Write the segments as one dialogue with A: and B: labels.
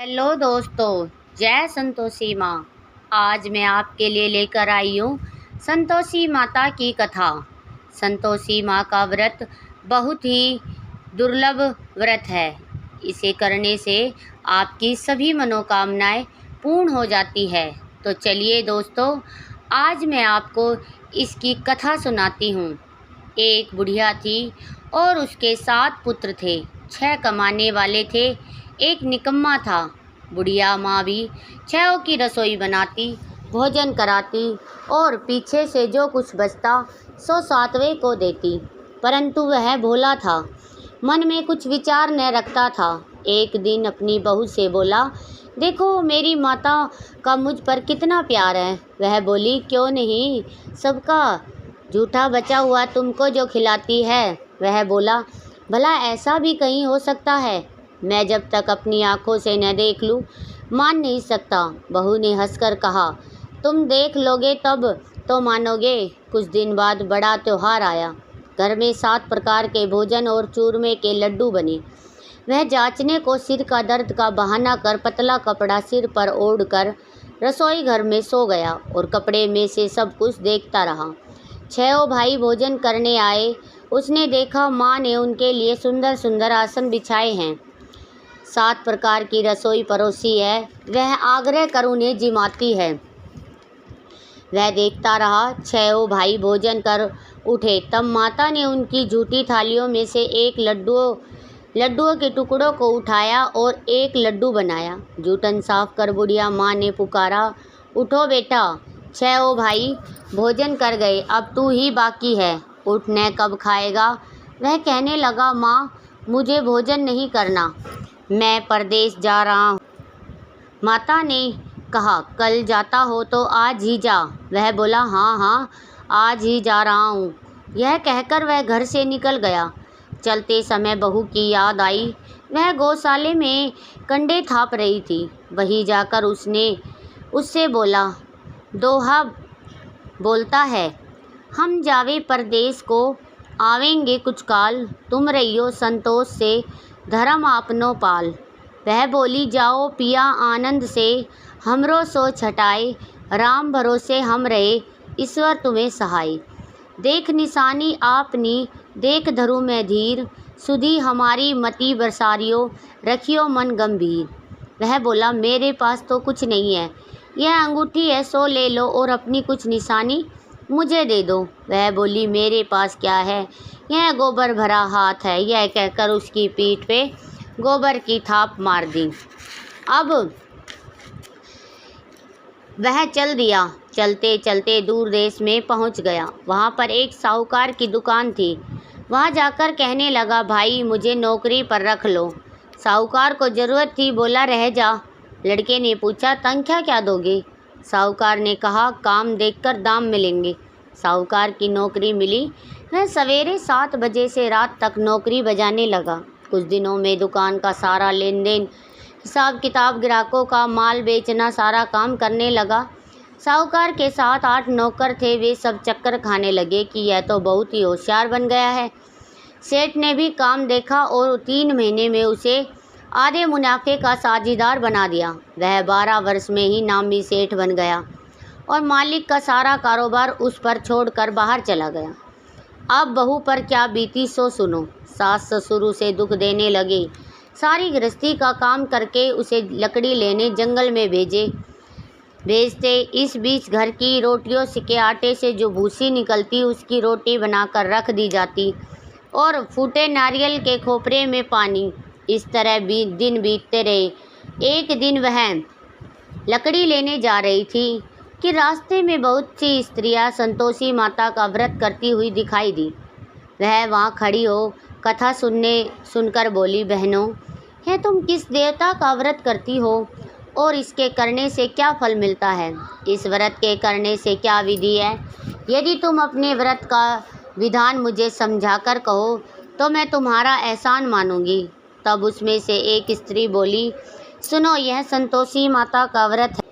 A: Hello दोस्तों, जय संतोषी माँ। आज मैं आपके लिए लेकर आई हूँ संतोषी माता की कथा। संतोषी माँ का व्रत बहुत ही दुर्लभ व्रत है। इसे करने से आपकी सभी मनोकामनाएं पूर्ण हो जाती है। तो चलिए दोस्तों, आज मैं आपको इसकी कथा सुनाती हूँ। एक बुढ़िया थी और उसके 7 पुत्र थे। 6 कमाने वाले थे, एक निकम्मा था। बुढ़िया माँ भी 6 की रसोई बनाती, भोजन कराती और पीछे से जो कुछ बचता सो 7वें को देती। परंतु वह भोला था, मन में कुछ विचार न रखता था। एक दिन अपनी बहू से बोला, देखो मेरी माता का मुझ पर कितना प्यार है। वह बोली, क्यों नहीं, सबका झूठा बचा हुआ तुमको जो खिलाती है। वह बोला, भला ऐसा भी कहीं हो सकता है? मैं जब तक अपनी आंखों से न देख लूं मान नहीं सकता। बहू ने हंसकर कहा, तुम देख लोगे तब तो मानोगे। कुछ दिन बाद बड़ा त्योहार आया। घर में 7 प्रकार के भोजन और चूरमे के लड्डू बने। वह जांचने को सिर का दर्द का बहाना कर पतला कपड़ा सिर पर ओढ़कर रसोई घर में सो गया और कपड़े में से सब कुछ देखता रहा। 6 भाई भोजन करने आए। उसने देखा माँ ने उनके लिए सुंदर सुंदर आसन बिछाए हैं, 7 प्रकार की रसोई परोसी है। वह आग्रह कर उन्हें जिमाती है। वह देखता रहा। 6 भाई भोजन कर उठे। तब माता ने उनकी झूठी थालियों में से एक लड्डुओं के टुकड़ों को उठाया और एक लड्डू बनाया। जूठन साफ कर बुढ़िया माँ ने पुकारा, उठो बेटा, 6 भाई भोजन कर गए, अब तू ही बाकी है, उठने कब खाएगा? वह कहने लगा, माँ मुझे भोजन नहीं करना, मैं परदेश जा रहा हूँ। माता ने कहा, कल जाता हो तो आज ही जा। वह बोला, हाँ हाँ आज ही जा रहा हूँ। यह कहकर वह घर से निकल गया। चलते समय बहू की याद आई। वह गौशाले में कंडे थाप रही थी। वहीं जाकर उससे बोला, दोहा बोलता है, हम जावे परदेश को, आवेंगे कुछ काल, तुम रहियो संतोष से, धर्म आपनो पाल। वह बोली, जाओ पिया आनंद से, हमरो सो छटाए, राम भरोसे हम रहे, ईश्वर तुम्हें सहाय। देख निशानी आपनी, देख धरू में धीर, सुधी हमारी मति बरसारियो, रखियो मन गंभीर। वह बोला, मेरे पास तो कुछ नहीं है, यह अंगूठी है, सो ले लो और अपनी कुछ निशानी मुझे दे दो। वह बोली, मेरे पास क्या है, यह गोबर भरा हाथ है। यह कहकर उसकी पीठ पे गोबर की थाप मार दी। अब वह चल दिया। चलते चलते दूर देश में पहुंच गया। वहां पर एक साहूकार की दुकान थी। वहां जाकर कहने लगा, भाई मुझे नौकरी पर रख लो। साहूकार को ज़रूरत थी, बोला, रह जा। लड़के ने पूछा, तनख्वाह क्या दोगे? साहूकार ने कहा, काम देखकर दाम मिलेंगे। साहूकार की नौकरी मिली। वह सवेरे 7 बजे से रात तक नौकरी बजाने लगा। कुछ दिनों में दुकान का सारा लेन देन, हिसाब किताब, ग्राहकों का माल बेचना, सारा काम करने लगा। साहूकार के 7-8 नौकर थे। वे सब चक्कर खाने लगे कि यह तो बहुत ही होशियार बन गया है। सेठ ने भी काम देखा और 3 महीने में उसे आधे मुनाफे का साझीदार बना दिया। वह 12 वर्ष में ही नामी सेठ बन गया और मालिक का सारा कारोबार उस पर छोड़कर बाहर चला गया। अब बहू पर क्या बीती सो सुनो। सास ससुर उसे दुख देने लगे। सारी गृहस्थी का काम करके उसे लकड़ी लेने जंगल में भेजते। इस बीच घर की रोटियों के आटे से जो भूसी निकलती उसकी रोटी बनाकर रख दी जाती और फूटे नारियल के खोपरे में पानी। इस तरह दिन बीतते रहे। एक दिन वह लकड़ी लेने जा रही थी कि रास्ते में बहुत सी स्त्रियां संतोषी माता का व्रत करती हुई दिखाई दी। वह वहां खड़ी हो कथा सुनकर बोली, बहनों, है तुम किस देवता का व्रत करती हो और इसके करने से क्या फल मिलता है? इस व्रत के करने से क्या विधि है? यदि तुम अपने व्रत का विधान मुझे समझाकर कहो तो मैं तुम्हारा एहसान मानूंगी। तब उसमें से एक स्त्री बोली, सुनो, यह संतोषी माता का व्रत है।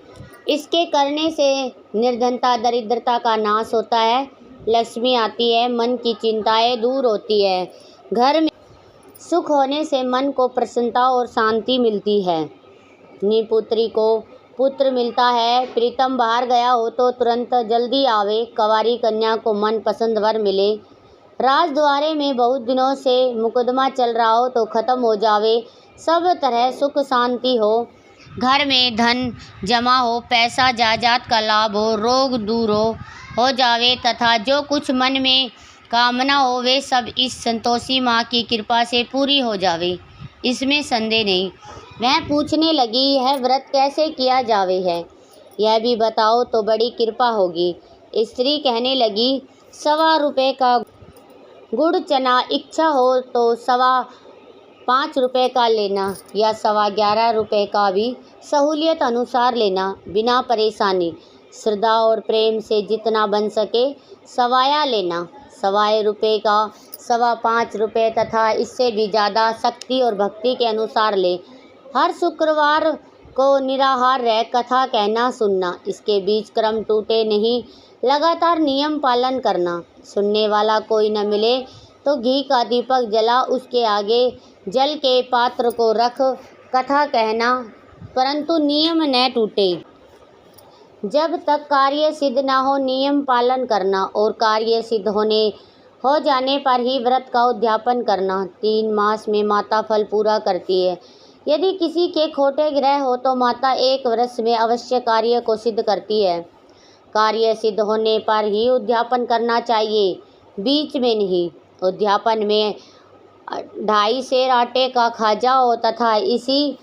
A: इसके करने से निर्धनता दरिद्रता का नाश होता है, लक्ष्मी आती है, मन की चिंताएं दूर होती है, घर में सुख होने से मन को प्रसन्नता और शांति मिलती है। निपुत्री को पुत्र मिलता है। प्रीतम बाहर गया हो तो तुरंत जल्दी आवे। कंवारी कन्या को मन पसंद वर मिले। राजद्वारे में बहुत दिनों से मुकदमा चल रहा हो तो खत्म हो जावे। सब तरह सुख शांति हो। घर में धन जमा हो, पैसा जायदाद का लाभ हो, रोग दूर हो जावे तथा जो कुछ मन में कामना हो वे सब इस संतोषी माँ की कृपा से पूरी हो जावे, इसमें संदेह नहीं। वह पूछने लगी, यह व्रत कैसे किया जावे है, यह भी बताओ तो बड़ी कृपा होगी। स्त्री कहने लगी, 1.25 रुपये का गुड़ चना, इच्छा हो तो 5.25 रुपये का लेना या 11.25 रुपये का भी सहूलियत अनुसार लेना, बिना परेशानी। श्रद्धा और प्रेम से जितना बन सके सवाया लेना। 1.25 रुपये का 5.25 रुपये तथा इससे भी ज़्यादा शक्ति और भक्ति के अनुसार ले। हर शुक्रवार को निराहार रह कथा कहना सुनना, इसके बीच क्रम टूटे नहीं, लगातार नियम पालन करना। सुनने वाला कोई न मिले तो घी का दीपक जला उसके आगे जल के पात्र को रख कथा कहना, परंतु नियम न टूटे। जब तक कार्य सिद्ध न हो नियम पालन करना और कार्य सिद्ध हो जाने पर ही व्रत का उद्यापन करना। 3 मास में माता फल पूरा करती है। यदि किसी के खोटे ग्रह हो तो माता 1 वर्ष में अवश्य कार्य को सिद्ध करती है। कार्य सिद्ध होने पर ही उद्यापन करना चाहिए, बीच में नहीं। उद्यापन में 2.5 सेर आटे का खाजा हो तथा इसी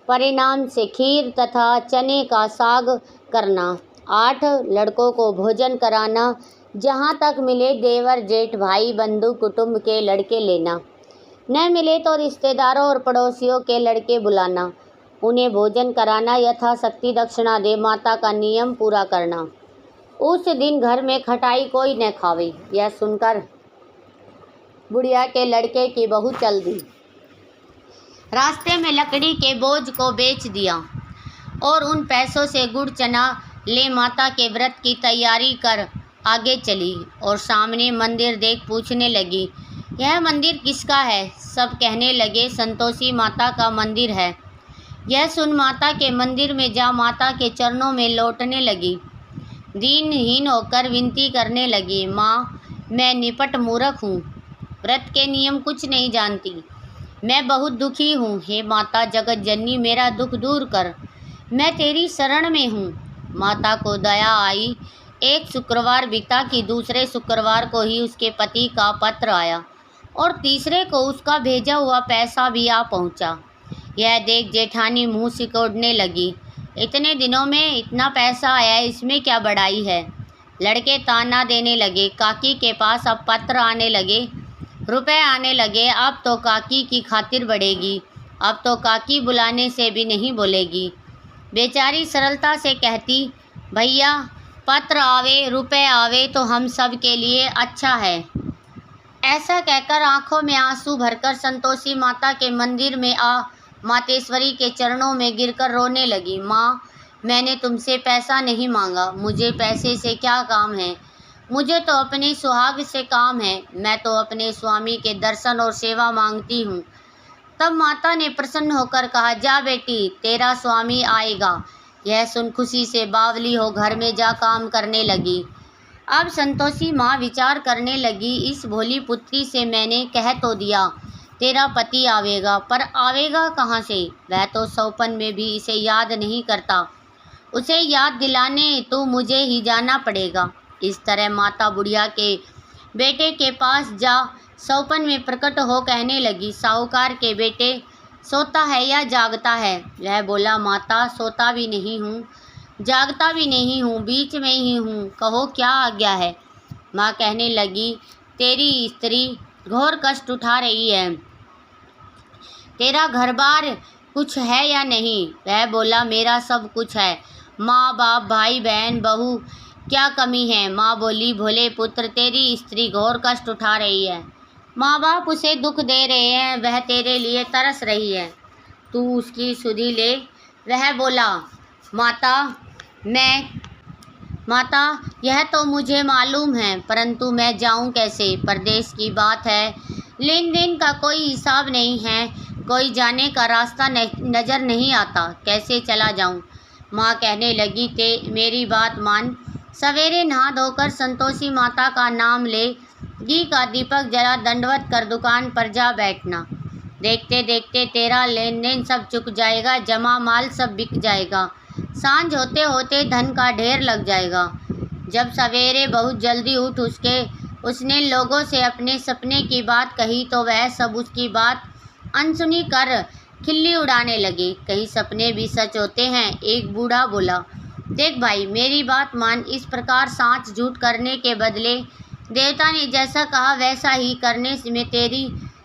A: परिणाम से खीर तथा चने का साग करना। 8 लड़कों को भोजन कराना। जहाँ तक मिले देवर जेठ भाई बंधु कुटुंब के लड़के लेना। न मिले तो रिश्तेदारों और पड़ोसियों के लड़के बुलाना, उन्हें भोजन कराना, यथाशक्ति दक्षिणा दे माता का नियम पूरा करना। उस दिन घर में खटाई कोई न खावे। यह सुनकर बुढ़िया के लड़के की बहू चल दी। रास्ते में लकड़ी के बोझ को बेच दिया और उन पैसों से गुड़ चना ले माता के व्रत की तैयारी कर आगे चली और सामने मंदिर देख पूछने लगी, यह मंदिर किसका है? सब कहने लगे, संतोषी माता का मंदिर है। यह सुन माता के मंदिर में जा माता के चरणों में लौटने लगी। दीनहीन होकर विनती करने लगी, माँ मैं निपट मूर्ख हूँ, व्रत के नियम कुछ नहीं जानती, मैं बहुत दुखी हूँ। हे माता जगत जननी मेरा दुख दूर कर, मैं तेरी शरण में हूँ। माता को दया आई। एक शुक्रवार बीता कि दूसरे शुक्रवार को ही उसके पति का पत्र आया और तीसरे को उसका भेजा हुआ पैसा भी आ पहुँचा। यह देख जेठानी मुँह सिकोड़ने लगी, इतने दिनों में इतना पैसा आया, इसमें क्या बड़ाई है। लड़के ताना देने लगे। काकी के पास अब पत्र आने लगे, रुपए आने लगे। अब तो काकी की खातिर बढ़ेगी, अब तो काकी बुलाने से भी नहीं बोलेगी। बेचारी सरलता से कहती, भैया पत्र आवे रुपए आवे तो हम सब के लिए अच्छा है। ऐसा कहकर आंखों में आंसू भरकर संतोषी माता के मंदिर में आ मातेश्वरी के चरणों में गिरकर रोने लगी। माँ मैंने तुमसे पैसा नहीं मांगा, मुझे पैसे से क्या काम है, मुझे तो अपने सुहाग से काम है, मैं तो अपने स्वामी के दर्शन और सेवा मांगती हूँ। तब माता ने प्रसन्न होकर कहा, जा बेटी तेरा स्वामी आएगा। यह सुन खुशी से बावली हो घर में जा काम करने लगी। अब संतोषी माँ विचार करने लगी, इस भोली पुत्री से मैंने कह तो दिया तेरा पति आवेगा, पर आवेगा कहाँ से, वह तो सौपन में भी इसे याद नहीं करता, उसे याद दिलाने तो मुझे ही जाना पड़ेगा। इस तरह माता बुढ़िया के बेटे के पास जा सौपन में प्रकट हो कहने लगी, साहूकार के बेटे सोता है या जागता है? वह बोला, माता सोता भी नहीं हूँ जागता भी नहीं हूँ, बीच में ही हूँ, कहो क्या आज्ञा है। माँ कहने लगी, तेरी स्त्री घोर कष्ट उठा रही है, तेरा घर बार कुछ है या नहीं? वह बोला, मेरा सब कुछ है, माँ बाप भाई बहन बहू क्या कमी है? माँ बोली, भोले पुत्र तेरी स्त्री घोर कष्ट उठा रही है, माँ बाप उसे दुख दे रहे हैं, वह तेरे लिए तरस रही है, तू उसकी सुधि ले। वह बोला, माता यह तो मुझे मालूम है, परंतु मैं जाऊं कैसे? परदेश की बात है, लेन देन का कोई हिसाब नहीं है, कोई जाने का रास्ता नज़र नहीं आता, कैसे चला जाऊं। माँ कहने लगी, मेरी बात मान। सवेरे नहा धोकर संतोषी माता का नाम ले, घी का दीपक जला, दंडवत कर दुकान पर जा बैठना। देखते देखते तेरा लेन देन सब चुक जाएगा, जमा माल सब बिक जाएगा, सांझ होते होते धन का ढेर लग जाएगा। जब सवेरे बहुत जल्दी उठ उसने लोगों से अपने सपने की बात कही तो वह सब उसकी बात अनसुनी कर खिल्ली उड़ाने लगे। कई सपने भी सच होते हैं। एक बूढ़ा बोला, देख भाई, मेरी बात मान। इस प्रकार सांच झूठ करने के बदले देवता ने जैसा कहा वैसा ही करने में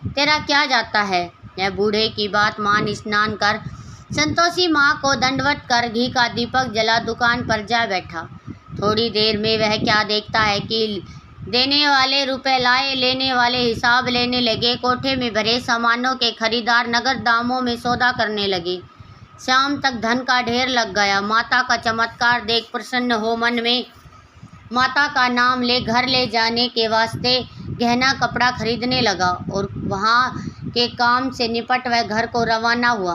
A: तेरा क्या जाता है। यह बूढ़े की बात मान स्नान कर संतोषी माँ को दंडवत कर घी का दीपक जला दुकान पर जा बैठा। थोड़ी देर में वह क्या देखता है कि देने वाले रुपए लाए, लेने वाले हिसाब लेने लगे। कोठे में भरे सामानों के खरीदार नगद दामों में सौदा करने लगे। शाम तक धन का ढेर लग गया। माता का चमत्कार देख प्रसन्न हो मन में माता का नाम ले घर ले जाने के वास्ते गहना कपड़ा खरीदने लगा और वहाँ के काम से निपट वह घर को रवाना हुआ।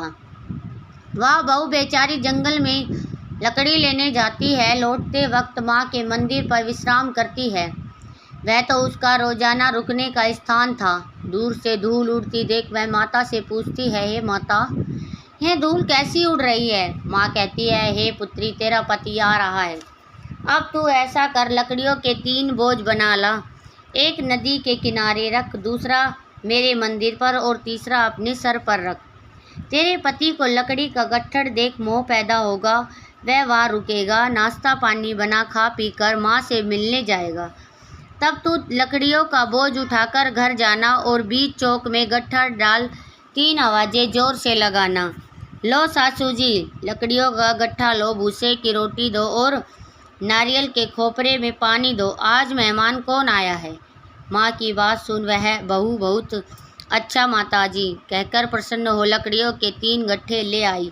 A: वह बहू बेचारी जंगल में लकड़ी लेने जाती है। लौटते वक्त माँ के मंदिर पर विश्राम करती है। वह तो उसका रोजाना रुकने का स्थान था। दूर से धूल उड़ती देख वह माता से पूछती है, हे माता, यह धूल कैसी उड़ रही है। माँ कहती है, हे पुत्री, तेरा पति आ रहा है। अब तू ऐसा कर, लकड़ियों के 3 बोझ बना ला। एक नदी के किनारे रख, दूसरा मेरे मंदिर पर और तीसरा अपने सर पर रख। तेरे पति को लकड़ी का गट्ठर देख मोह पैदा होगा। वह वहाँ रुकेगा, नाश्ता पानी बना खा पी कर माँ से मिलने जाएगा। तब तू लकड़ियों का बोझ उठाकर घर जाना और बीच चौक में गट्ठर डाल 3 आवाज़ें जोर से लगाना। लो सासू जी, लकड़ियों का गट्ठा लो, भूसे की रोटी दो और नारियल के खोपरे में पानी दो। आज मेहमान कौन आया है। माँ की बात सुन वह बहू बहुत अच्छा माताजी कहकर प्रसन्न हो लकड़ियों के 3 गट्ठे ले आई।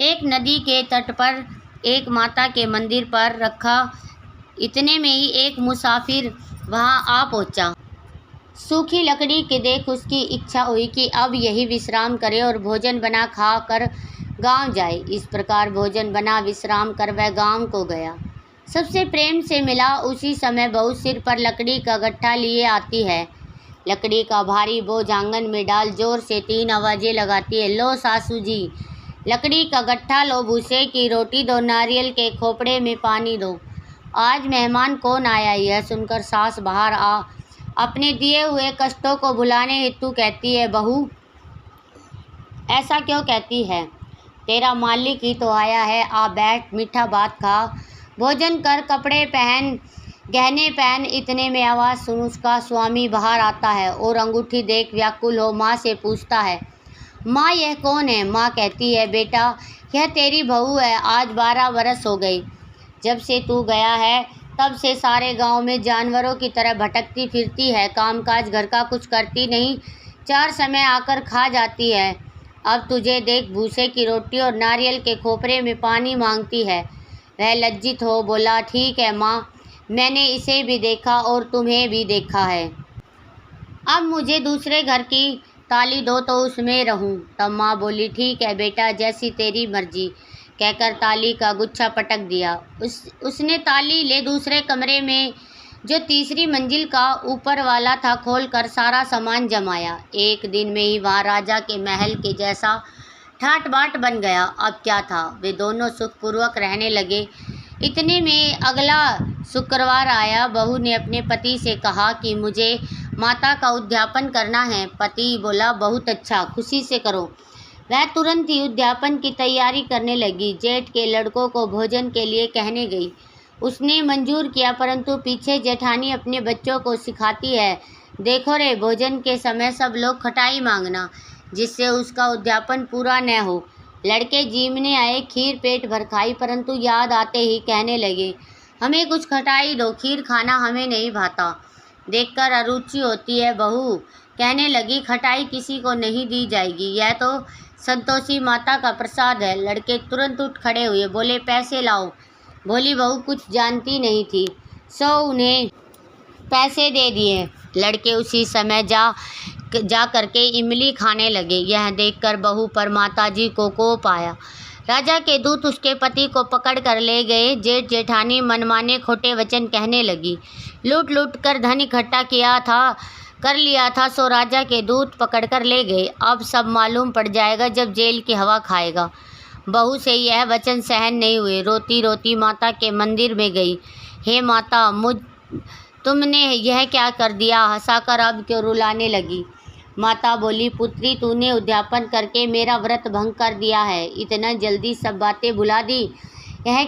A: एक नदी के तट पर, एक माता के मंदिर पर रखा। इतने में ही एक मुसाफिर वहाँ आ पहुँचा। सूखी लकड़ी के देख उसकी इच्छा हुई कि अब यही विश्राम करे और भोजन बना खा कर गाँव जाए। इस प्रकार भोजन बना विश्राम कर वह गाँव को गया। सबसे प्रेम से मिला। उसी समय बहू सिर पर लकड़ी का गट्ठा लिए आती है। लकड़ी का भारी बोझ आंगन में डाल जोर से 3 आवाज़ें लगाती है। लो सासू जी, लकड़ी का गट्ठा लो, भूसे की रोटी दो, नारियल के खोपड़े में पानी दो। आज मेहमान कौन आया। यह सुनकर सास बाहर आ अपने दिए हुए कष्टों को भुलाने हेतु कहती है, बहू ऐसा क्यों कहती है। तेरा मालिक ही तो आया है। आ बैठ, मीठा बात खा, भोजन कर, कपड़े पहन, गहने पहन। इतने में आवाज़ सुन उसका स्वामी बाहर आता है और अंगूठी देख व्याकुल हो माँ से पूछता है, माँ यह कौन है। माँ कहती है, बेटा यह तेरी बहू है। आज 12 बरस हो गई जब से तू गया है, तब से सारे गांव में जानवरों की तरह भटकती फिरती है। कामकाज घर का कुछ करती नहीं, 4 समय आकर खा जाती है। अब तुझे देख भूसे की रोटी और नारियल के खोपरे में पानी मांगती है। वह लज्जित हो बोला, ठीक है माँ, मैंने इसे भी देखा और तुम्हें भी देखा है। अब मुझे दूसरे घर की ताली दो तो उसमें रहूं। तब माँ बोली, ठीक है बेटा, जैसी तेरी मर्जी कहकर ताली का गुच्छा पटक दिया। उसने ताली ले दूसरे कमरे में जो तीसरी मंजिल का ऊपर वाला था खोलकर सारा सामान जमाया। एक दिन में ही वहाँ राजा के महल के जैसा ठाट बाट बन गया। अब क्या था, वे दोनों सुखपूर्वक रहने लगे। इतने में अगला शुक्रवार आया। बहू ने अपने पति से कहा कि मुझे माता का उद्यापन करना है। पति बोला, बहुत अच्छा, खुशी से करो। वह तुरंत ही उद्यापन की तैयारी करने लगी। जेठ के लड़कों को भोजन के लिए कहने गई। उसने मंजूर किया, परंतु पीछे जेठानी अपने बच्चों को सिखाती है, देखो रे, भोजन के समय सब लोग खटाई मांगना, जिससे उसका उद्यापन पूरा न हो। लड़के जीमने आए, खीर पेट भर खाई, परंतु याद आते ही कहने लगे, हमें कुछ खटाई दो, खीर खाना हमें नहीं भाता। देखकर अरुचि होती है। बहू कहने लगी, खटाई किसी को नहीं दी जाएगी, यह तो संतोषी माता का प्रसाद है। लड़के तुरंत उठ खड़े हुए, बोले, पैसे लाओ। भोली बहू कुछ जानती नहीं थी, सो उन्हें पैसे दे दिए। लड़के उसी समय जा जा करके इमली खाने लगे। यह देखकर बहू पर माताजी को कोप आया। राजा के दूत उसके पति को पकड़ कर ले गए। जेठ जेठानी मनमाने खोटे वचन कहने लगी। लूट लूट कर धन इकट्ठा कर लिया था सो राजा के दूत पकड़ कर ले गए। अब सब मालूम पड़ जाएगा जब जेल की हवा खाएगा। बहू से यह वचन सहन नहीं हुए। रोती रोती माता के मंदिर में गई। हे माता, तुमने यह क्या कर दिया? हंसाकर अब क्यों रुलाने लगी? माता बोली, पुत्री, तूने उद्यापन करके मेरा व्रत भंग कर दिया है। इतना जल्दी सब बातें भुला दी? वह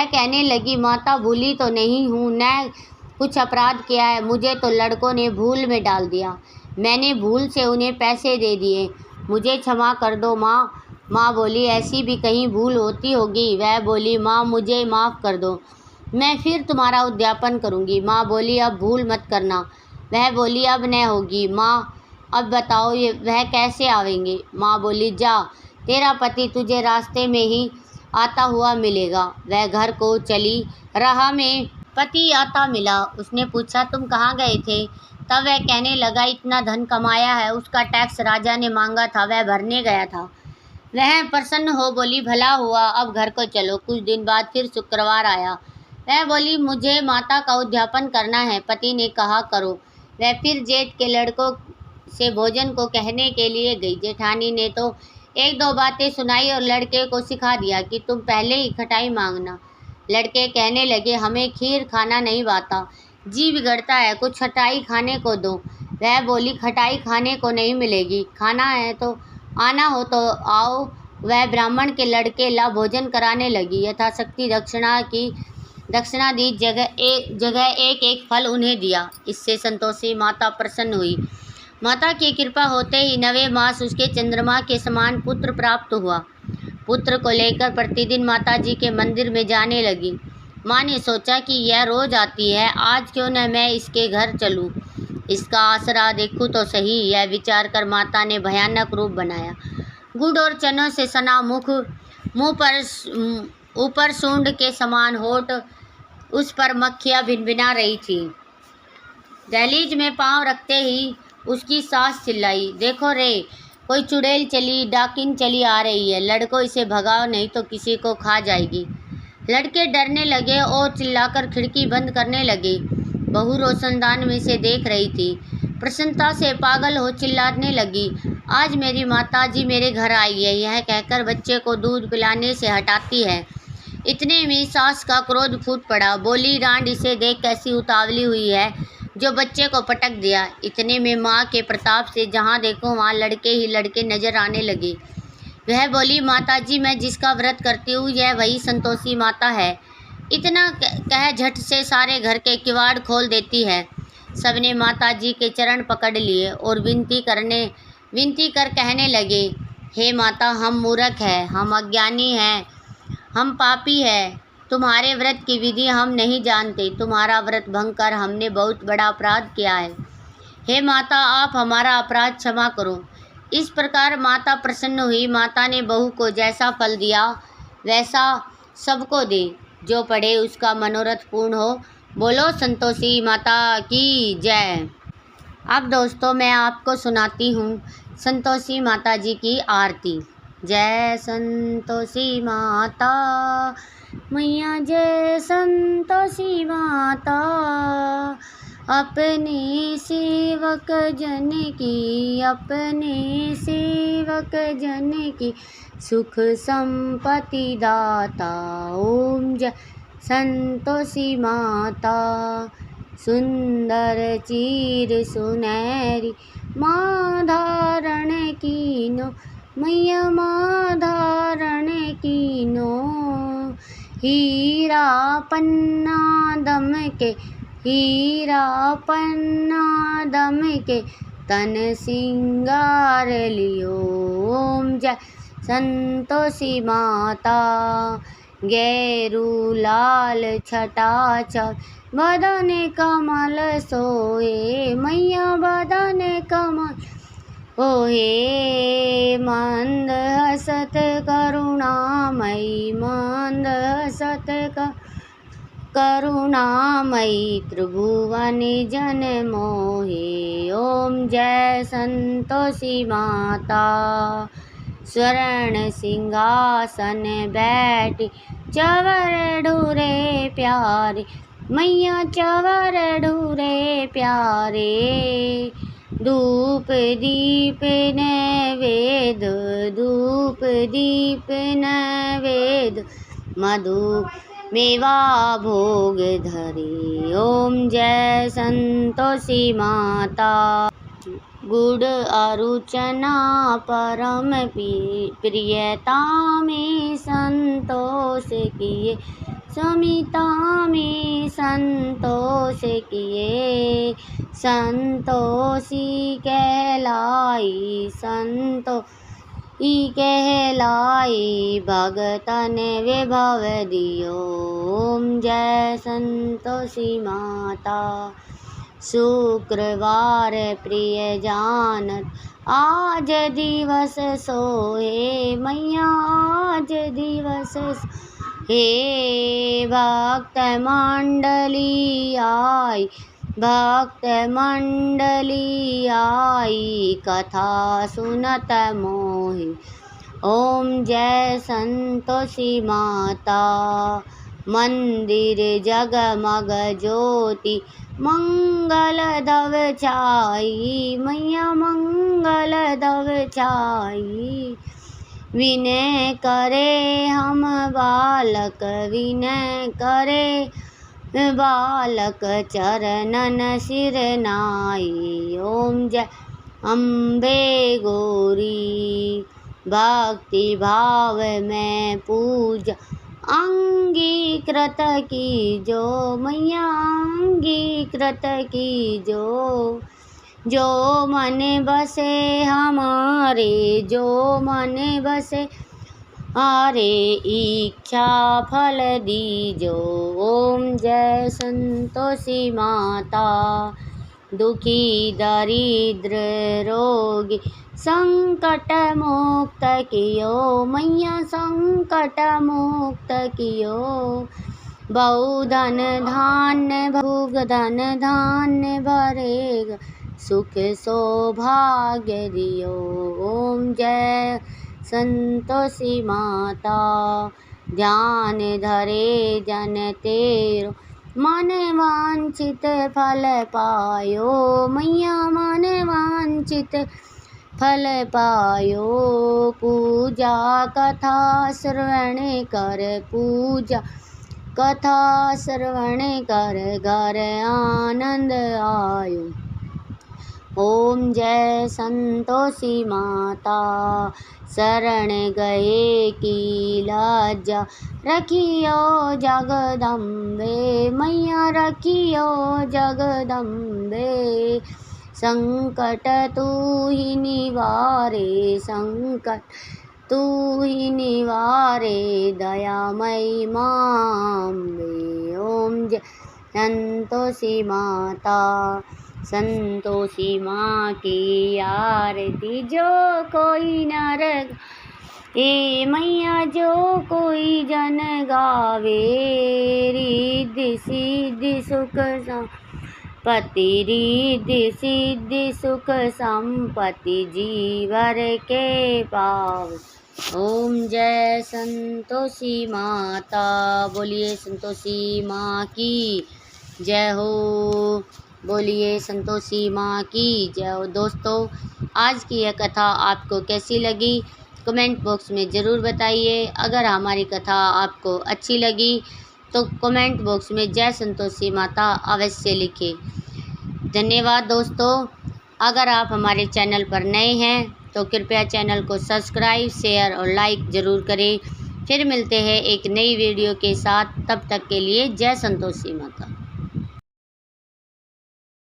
A: कहने लगी, माता, भूली तो नहीं हूँ, न कुछ अपराध किया है। मुझे तो लड़कों ने भूल में डाल दिया। मैंने भूल से उन्हें पैसे दे दिए। मुझे क्षमा कर दो माँ। माँ बोली, ऐसी भी कहीं भूल होती होगी। वह बोली, माँ, मुझे माफ़ कर दो, मैं फिर तुम्हारा उद्यापन करूँगी। माँ बोली, अब भूल मत करना। वह बोली, अब न होगी। माँ, अब बताओ वह कैसे आवेंगे? माँ बोली, जा, तेरा पति तुझे रास्ते में ही आता हुआ मिलेगा। वह घर को चली। राह में पति आता मिला। उसने पूछा, तुम कहाँ गए थे? तब वह कहने लगा, इतना धन कमाया है, उसका टैक्स राजा ने मांगा था, वह भरने गया था। वह प्रसन्न हो बोली, भला हुआ, अब घर को चलो। कुछ दिन बाद फिर शुक्रवार आया। वह बोली, मुझे माता का उद्यापन करना है। पति ने कहा, करो। वह फिर जेठ के लड़कों से भोजन को कहने के लिए गई। जेठानी ने तो एक दो बातें सुनाई और लड़के को सिखा दिया कि तुम पहले ही खटाई मांगना। लड़के कहने लगे, हमें खीर खाना नहीं भाता, जी बिगड़ता है, कुछ खटाई खाने को दो। वह बोली, खटाई खाने को नहीं मिलेगी, खाना है तो आना हो तो आओ। वह ब्राह्मण के लड़के ला भोजन कराने लगी। यथाशक्ति दक्षिणा दी। जगह एक एक फल उन्हें दिया। इससे संतोषी माता प्रसन्न हुई। माता की कृपा होते ही 9वें मास उसके चंद्रमा के समान पुत्र प्राप्त हुआ। पुत्र को लेकर प्रतिदिन माताजी के मंदिर में जाने लगी। माँ ने सोचा कि यह रोज आती है, आज क्यों न मैं इसके घर चलूं, इसका आसरा देखूं तो सही। यह विचार कर माता ने भयानक रूप बनाया। गुड़ और चनों से सना मुख, मुँह पर ऊपर सूंड के समान होठ, उस पर मक्खियाँ भिनभिना रही थी। दहलीज में पांव रखते ही उसकी सास चिल्लाई, देखो रे, कोई चुड़ैल चली, डाकिन चली आ रही है, लड़कों इसे भगाओ नहीं तो किसी को खा जाएगी। लड़के डरने लगे और चिल्लाकर खिड़की बंद करने लगे। बहू रोशनदान में से देख रही थी। प्रसन्नता से पागल हो चिल्लाने लगी, आज मेरी माताजी मेरे घर आई है, यह कहकर बच्चे को दूध पिलाने से हटाती है। इतने में सास का क्रोध फूट पड़ा। बोली, रांड, इसे देख कैसी उतावली हुई है जो बच्चे को पटक दिया। इतने में माँ के प्रताप से जहाँ देखो वहाँ लड़के ही लड़के नजर आने लगे। वह बोली, माताजी, मैं जिसका व्रत करती हूँ यह वही संतोषी माता है। इतना कह झट से सारे घर के किवाड़ खोल देती है। सबने माताजी के चरण पकड़ लिए और विनती कर कहने लगे, हे माता, हम मूर्ख हैं, हम अज्ञानी हैं, हम पापी हैं। तुम्हारे व्रत की विधि हम नहीं जानते। तुम्हारा व्रत भंग कर हमने बहुत बड़ा अपराध किया है। हे माता, आप हमारा अपराध क्षमा करो। इस प्रकार माता प्रसन्न हुई। माता ने बहू को जैसा फल दिया वैसा सबको दे। जो पढ़े उसका मनोरथ पूर्ण हो। बोलो संतोषी माता की जय। अब दोस्तों मैं आपको सुनाती हूँ संतोषी माता जी की आरती। जय संतोषी माता मैया, जय संतोषी माता, अपने सेवक जन की, अपने सेवक जन की सुख संपत्ति दाता। ओम जय संतोषी माता। सुंदर चीर सुनहरी माँ धारण कीनो, मैया माँ धारण कीनो। हीरा पन्ना दम के, हीरा पन्ना दम के, तन सिंगार लियो। ओम जय संतोषी माता। गेरू लाल छटा चौर, बदन कमल सोए, मैया बदन कमल ओहे। मंद हसत करुणामयी, मंद हसत करुणामयी त्रिभुवन जन मोहे। ओम जय संतोषी माता। स्वर्ण सिंहासन बैठी चवर ढूरे प्यारे, मैया चवर ढूरे प्यारे। धूप दीप नैवेद, धूप दीप नैवेद, मधु मेवा भोग धरे। ओम जय संतोषी माता। गुड़ अरुचना परम प्रियता में संतोष किए, समिता में संतोष किए। संतोषी कहलाई, संतोषी कहलाई, भगतन विभव दियो। ओम जय संतोषी माता। शुक्रवार प्रिय जानत आज दिवस सोहे, मैया आज दिवस हे। भक्त मंडली आई, भक्त मंडली आई, कथा सुनत मोहि। ओम जय संतोषी माता। मंदिर जगमग ज्योति मंगल धव छाई, मैया मंगल धव छाई। विनय करे हम बालक, विनय करे बालक, चरणन सिर नाई। ओम जय अम्बे गौरी। भक्ति भाव में पूजा अंगीकृत की जो, मैया अंगीकृत की जो। जो मन बसे हमारे, जो मन बसे हमारे, इच्छा फल दीजो। ओम जय संतोषी माता। दुखी दरिद्र रोगी संकट मुक्त कियो, मैया संकट मुक्त कियो। बहुधन धान्य भोग धन धान्य भरेगा, सुख सौभाग्य दियो। ओम जय संतोषी माता। ध्यान धरे जन तेरो, मन वांछित फल पायो, मैया मन वांछित फल पायो। पूजा कथा श्रवण कर, पूजा कथा श्रवण कर, घर आनंद आयो। ओम जय संतोषी माता। शरण गए की लज्जा रखियो जगदम्बे, मैया रखियो जगदम्बे। संकट तू ही निवारे, संकट तू ही निवारे, दयामयी माँ अम्बे। ओम जय संतोषी माता। संतोषी माँ की आरती जो कोई नर, ए मैया जो कोई जन गावे। रिद्धि सिद्धि सुख संपत्ति, रिद्धि सिद्धि सुख संपत्ति, जीवर के पाव। ओम जय संतोषी माता। बोलिए संतोषी माँ की जय हो, बोलिए संतोषी माँ की जय हो। दोस्तों, आज की यह कथा आपको कैसी लगी कमेंट बॉक्स में ज़रूर बताइए। अगर हमारी कथा आपको अच्छी लगी तो कमेंट बॉक्स में जय संतोषी माता अवश्य लिखें। धन्यवाद दोस्तों। अगर आप हमारे चैनल पर नए हैं तो कृपया चैनल को सब्सक्राइब, शेयर और लाइक ज़रूर करें। फिर मिलते हैं एक नई वीडियो के साथ, तब तक के लिए जय संतोषी माता।